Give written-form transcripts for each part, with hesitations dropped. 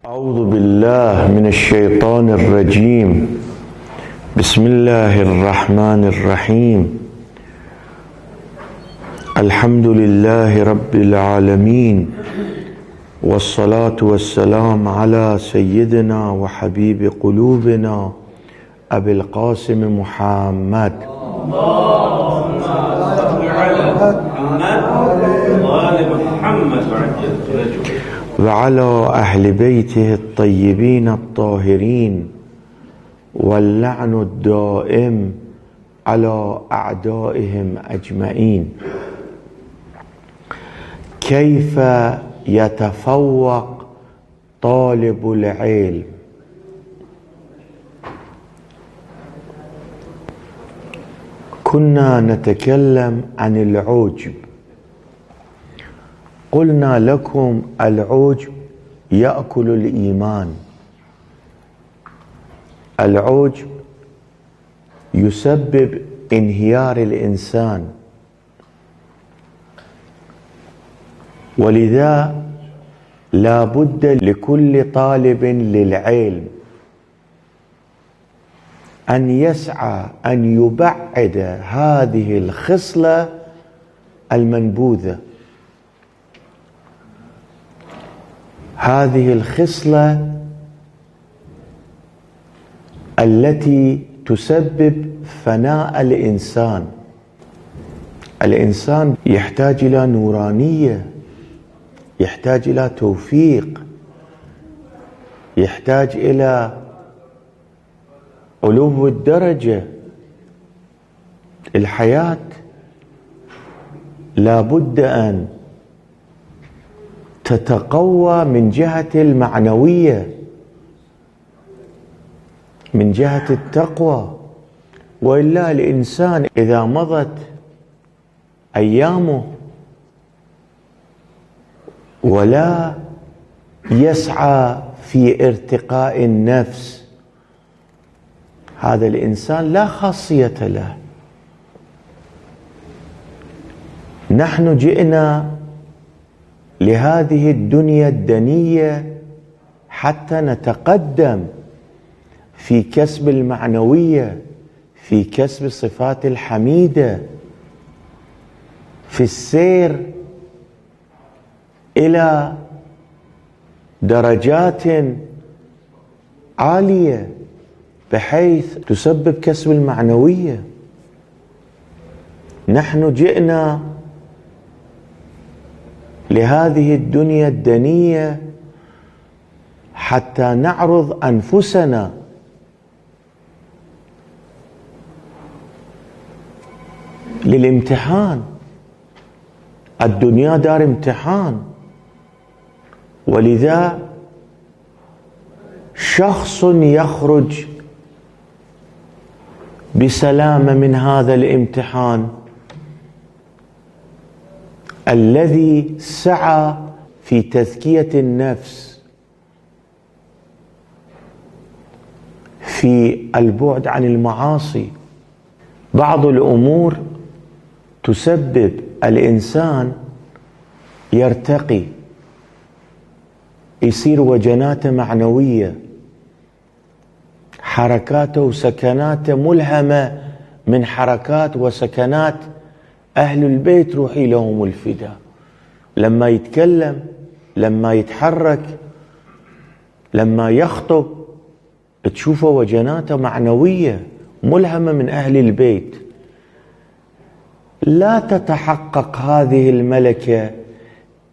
أعوذ بالله من الشيطان الرجيم. بسم الله الرحمن الرحيم. الحمد لله رب العالمين، والصلاة والسلام على سيدنا وحبيب قلوبنا أبي القاسم محمد وعلى أهل بيته الطيبين الطاهرين، واللعن الدائم على أعدائهم أجمعين. كيف يتفوق طالب العلم؟ كنا نتكلم عن العجب. قلنا لكم العجب يأكل الإيمان، العجب يسبب انهيار الإنسان، ولذا لا بد لكل طالب للعلم أن يسعى أن يبعد هذه الخصلة المنبوذة، هذه الخصلة التي تسبب فناء الإنسان. الإنسان يحتاج إلى نورانية، يحتاج إلى توفيق، يحتاج إلى علو الدرجة. الحياة لا بد أن تتقوى من جهة المعنوية، من جهة التقوى، وإلا الإنسان إذا مضت أيامه ولا يسعى في ارتقاء النفس، هذا الإنسان لا خاصية له. نحن جئنا لهذه الدنيا الدنية حتى نتقدم في كسب المعنوية، في كسب الصفات الحميدة، في السير إلى درجات عالية بحيث تسبب كسب المعنوية. نحن جئنا لهذه الدنيا الدنية حتى نعرض أنفسنا للامتحان. الدنيا دار امتحان، ولذا شخص يخرج بسلامة من هذا الامتحان الذي سعى في تزكية النفس، في البعد عن المعاصي. بعض الأمور تسبب الإنسان يرتقي، يصير وجناته معنوية، حركاته وسكناته ملهمة من حركات وسكنات أهل البيت روحي لهم الفداء. لما يتكلم، لما يتحرك، لما يخطب، تشوفه وجناته معنوية ملهمة من أهل البيت. لا تتحقق هذه الملكة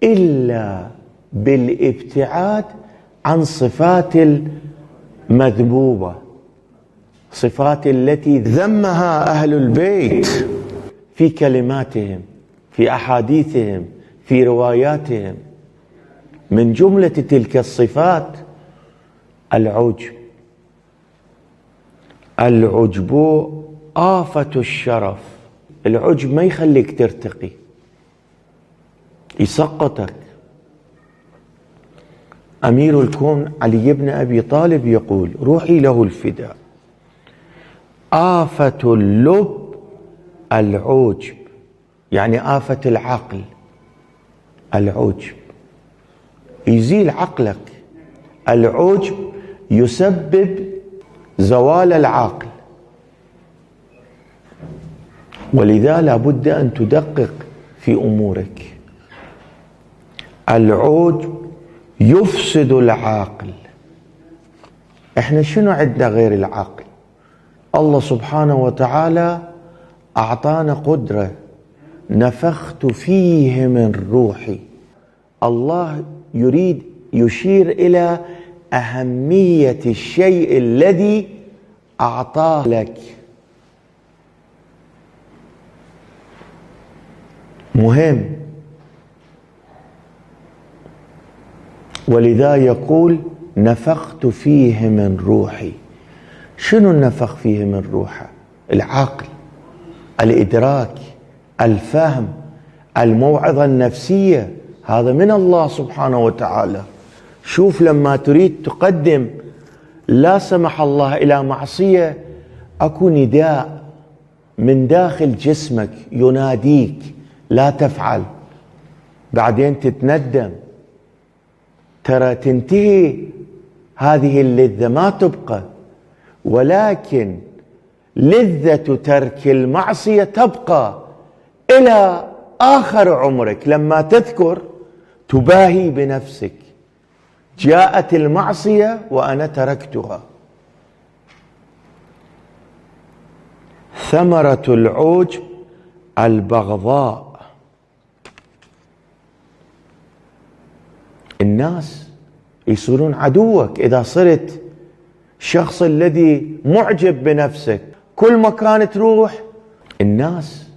إلا بالابتعاد عن صفات المذبوبة، صفات التي ذمها أهل البيت في كلماتهم، في أحاديثهم، في رواياتهم. من جملة تلك الصفات العجب. العجب آفة الشرف. العجب ما يخليك ترتقي، يسقطك. أمير الكون علي بن أبي طالب يقول روحي له الفداء: آفة اللب العجب، يعني آفة العقل العجب. يزيل عقلك، العجب يسبب زوال العقل، ولذا لا بد أن تدقق في أمورك. العجب يفسد العقل. احنا شنو عندنا غير العقل؟ الله سبحانه وتعالى أعطانا قدرة، نفخت فيه من روحي. الله يريد يشير إلى أهمية الشيء الذي أعطاه لك. مهم، ولذا يقول نفخت فيه من روحي. شنو النفخ فيه من روحه؟ العقل، الإدراك، الفهم، الموعظة النفسية، هذا من الله سبحانه وتعالى. شوف لما تريد تقدم لا سمح الله إلى معصية، أكو نداء من داخل جسمك يناديك لا تفعل، بعدين تتندم، ترى تنتهي هذه اللذة ما تبقى، ولكن لذة ترك المعصية تبقى إلى آخر عمرك. لما تذكر تباهي بنفسك، جاءت المعصية وأنا تركتها. ثمرة العجب البغضاء. الناس يصيرون عدوك إذا صرت شخص الذي معجب بنفسك. كل مكان تروح الناس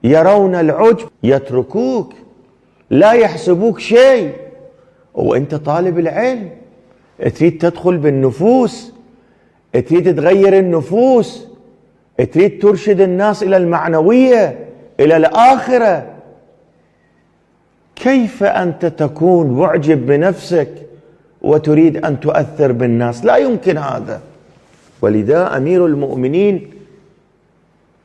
يرون العجب يتركوك، لا يحسبوك شيء. وانت طالب العلم تريد تدخل بالنفوس، تريد تغير النفوس، تريد ترشد الناس إلى المعنوية، إلى الآخرة. كيف أنت تكون معجب بنفسك وتريد أن تؤثر بالناس؟ لا يمكن هذا. ولذا أمير المؤمنين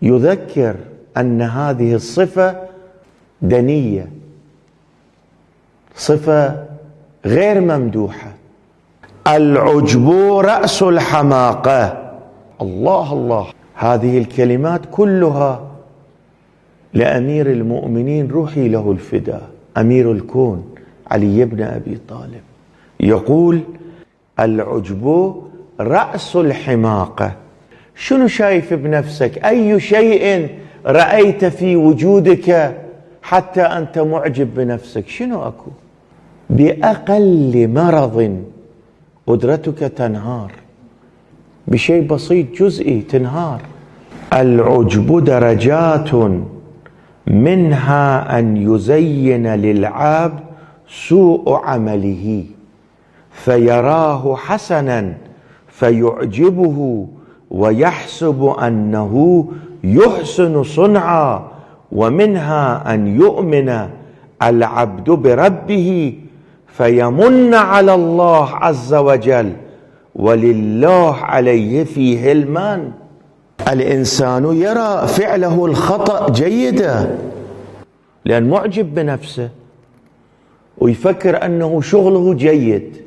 يذكر أن هذه الصفة دنية، صفة غير ممدوحة. العجب رأس الحماقة. الله الله، هذه الكلمات كلها لأمير المؤمنين روحي له الفداء، أمير الكون علي بن أبي طالب. يقول العجب رأس الحماقة. شنو شايف بنفسك؟ أي شيء رأيت في وجودك حتى أنت معجب بنفسك؟ شنو أكو؟ بأقل مرض قدرتك تنهار، بشيء بسيط جزئي تنهار. العجب درجات، منها أن يزين للعبد سوء عمله فيراه حسنا فيعجبه ويحسب أنه يحسن صنعا، ومنها أن يؤمن العبد بربه فيمن على الله عز وجل ولله عليه فيه المن. الإنسان يرى فعله الخطأ جيدا لأن معجب بنفسه ويفكر أنه شغله جيد.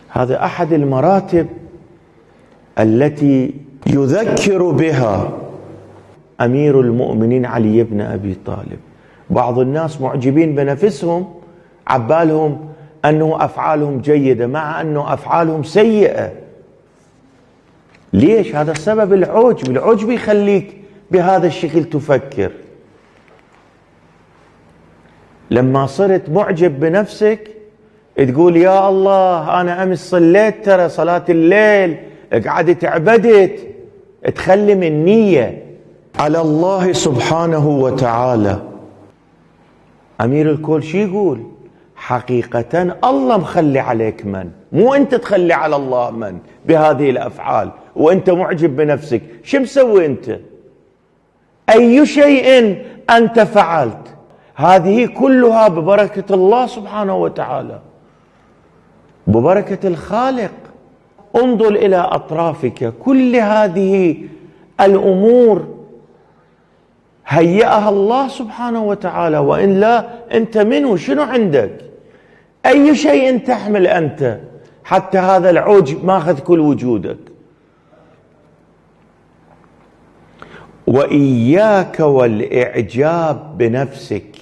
هذا أحد المراتب التي يذكر بها أمير المؤمنين علي بن أبي طالب. بعض الناس معجبين بنفسهم، عبالهم أنه أفعالهم جيدة مع أنه أفعالهم سيئة. ليش؟ هذا سبب العجب. العجب يخليك بهذا الشكل تفكر. لما صرت معجب بنفسك تقول يا الله أنا أمس صليت ترى صلاة الليل، قعدت عبدت، تخلي من نية على الله سبحانه وتعالى. أمير الكل شي يقول؟ حقيقة الله مخلي عليك من، مو أنت تخلي على الله من بهذه الأفعال وأنت معجب بنفسك. شو مسوي أنت؟ أي شيء أنت فعلت هذه كلها ببركة الله سبحانه وتعالى، ببركة الخالق. انظر إلى أطرافك، كل هذه الأمور هيئها الله سبحانه وتعالى، وإن لا أنت منه شنو عندك؟ أي شيء تحمل أنت، حتى هذا العجب ماخذ كل وجودك. وإياك والإعجاب بنفسك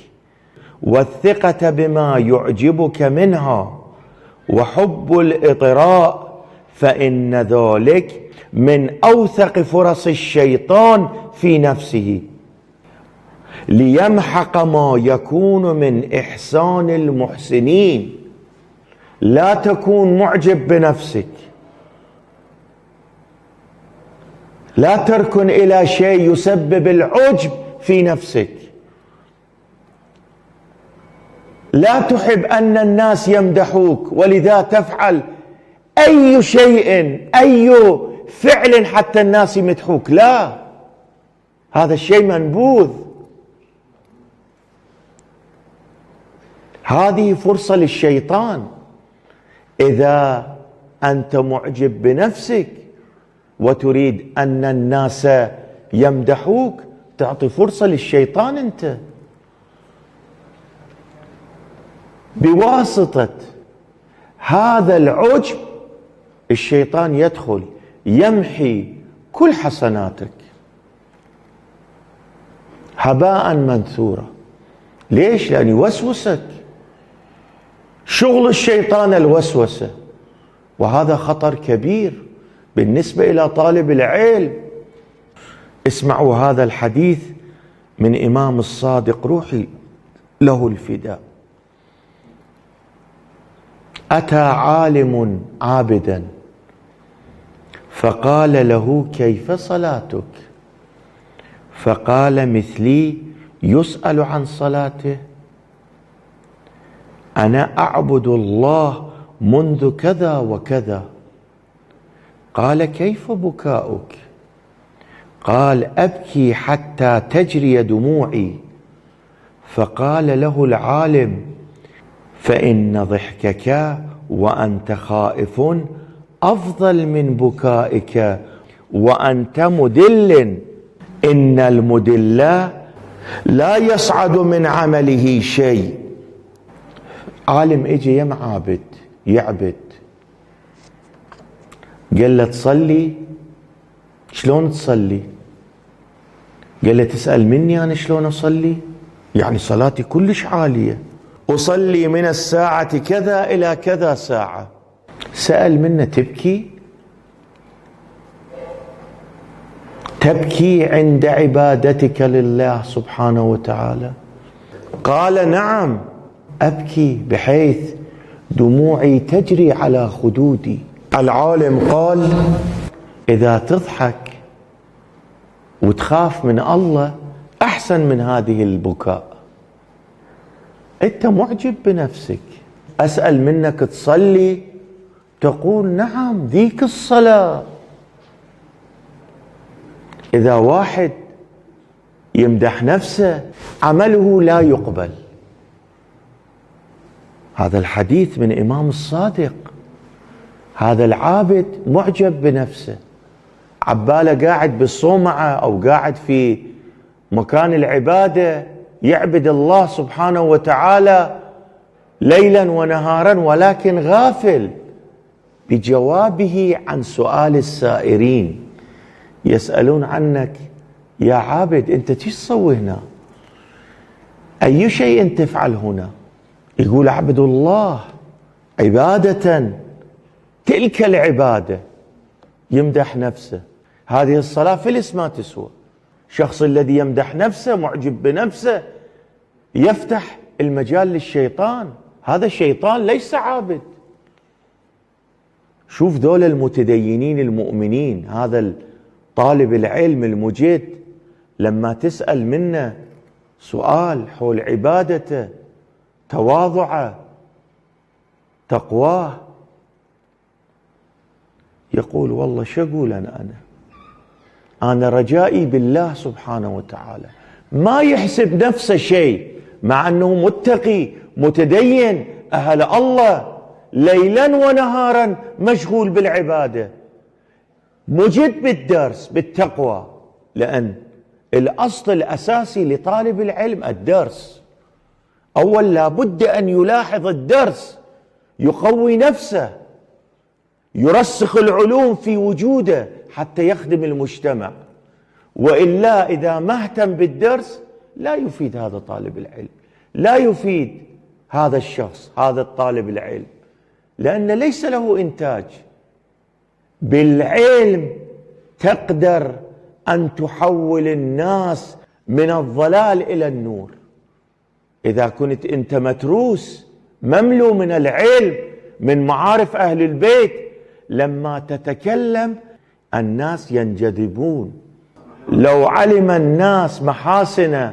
والثقة بما يعجبك منها وحب الإطراء، فإن ذلك من أوثق فرص الشيطان في نفسه ليمحق ما يكون من إحسان المحسنين. لا تكون معجب بنفسك، لا تركن إلى شيء يسبب العجب في نفسك. لا تحب أن الناس يمدحوك ولذا تفعل أي شيء، أي فعل حتى الناس يمدحوك. لا، هذا الشيء منبوذ. هذه فرصة للشيطان. إذا أنت معجب بنفسك وتريد أن الناس يمدحوك، تعطي فرصة للشيطان. أنت بواسطة هذا العجب الشيطان يدخل يمحي كل حسناتك هباء منثورا. ليش؟ لأن يوسوسك. شغل الشيطان الوسوسة، وهذا خطر كبير بالنسبة إلى طالب العلم. اسمعوا هذا الحديث من إمام الصادق روحي له الفداء. أتى عالم عابدا فقال له: كيف صلاتك؟ فقال: مثلي يسأل عن صلاته، أنا أعبد الله منذ كذا وكذا. قال: كيف بكاؤك؟ قال: أبكي حتى تجري دموعي. فقال له العالم: فإن ضحكك وأنت خائف أفضل من بكائك وأنت مدل. إن المدل لا يصعد من عمله شيء. عالم اجي يم عابد يعبد، قال له: تصلي؟ شلون تصلي؟ قال له: تسأل مني أنا شلون أصلي؟ يعني صلاتي كلش عالية، أصلي من الساعة كذا إلى كذا ساعة. سأل منه: تبكي؟ تبكي عند عبادتك لله سبحانه وتعالى؟ قال: نعم أبكي بحيث دموعي تجري على خدودي. العالم قال: إذا تضحك وتخاف من الله أحسن من هذه البكاء. أنت معجب بنفسك. أسأل منك تصلي، تقول: نعم ذيك الصلاة. إذا واحد يمدح نفسه عمله لا يقبل. هذا الحديث من إمام الصادق. هذا العابد معجب بنفسه، عباله قاعد بالصومعة أو قاعد في مكان العبادة يعبد الله سبحانه وتعالى ليلا ونهارا، ولكن غافل بجوابه عن سؤال السائرين. يسألون عنك: يا عابد أنت ايش تسوي هنا؟ أي شيء تفعل هنا؟ يقول: أعبد الله عبادة تلك العبادة. يمدح نفسه. هذه الصلاة فلس ما تسوى. الشخص الذي يمدح نفسه معجب بنفسه يفتح المجال للشيطان. هذا الشيطان ليس عابد. شوف ذول المتدينين المؤمنين، هذا طالب العلم المجد لما تسأل منه سؤال حول عبادته، تواضعه، تقواه، يقول: والله شو أقول أنا رجائي بالله سبحانه وتعالى. ما يحسب نفسه شيء، مع أنه متقي متدين أهل الله، ليلا ونهارا مشغول بالعبادة، مجد بالدرس بالتقوى. لأن الأصل الأساسي لطالب العلم الدرس. أول لابد أن يلاحظ الدرس يقوي نفسه، يرسخ العلوم في وجوده حتى يخدم المجتمع. وإلا إذا ما اهتم بالدرس لا يفيد هذا طالب العلم، لا يفيد هذا الشخص، هذا الطالب العلم، لأن ليس له إنتاج. بالعلم تقدر أن تحول الناس من الضلال إلى النور. إذا كنت أنت متروس مملو من العلم، من معارف أهل البيت، لما تتكلم الناس ينجذبون. لو علم الناس محاسن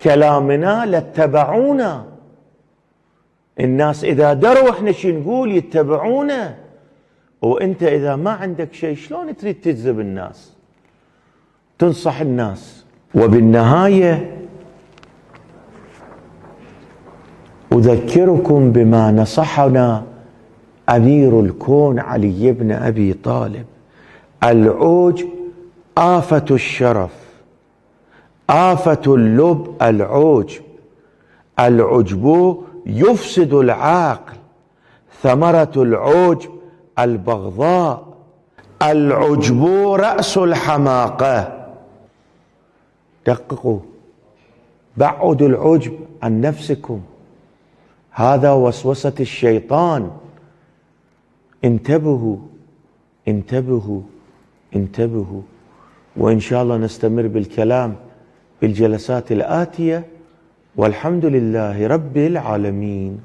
كلامنا لاتبعونا. الناس إذا دروا إحنا شو نقول يتبعونا. وأنت إذا ما عندك شيء شلون تريد تجذب الناس، تنصح الناس؟ وبالنهاية أذكركم بما نصحنا أمير الكون علي بن أبي طالب: العوج آفة الشرف، آفة اللب العوج، العجب يفسد العقل، ثمرة العوج البغضاء، العجب رأس الحماقة. دققوا، بعدوا العجب عن نفسكم، هذا وسوسة الشيطان. انتبهوا انتبهوا انتبهوا. وإن شاء الله نستمر بالكلام بالجلسات الآتية، والحمد لله رب العالمين.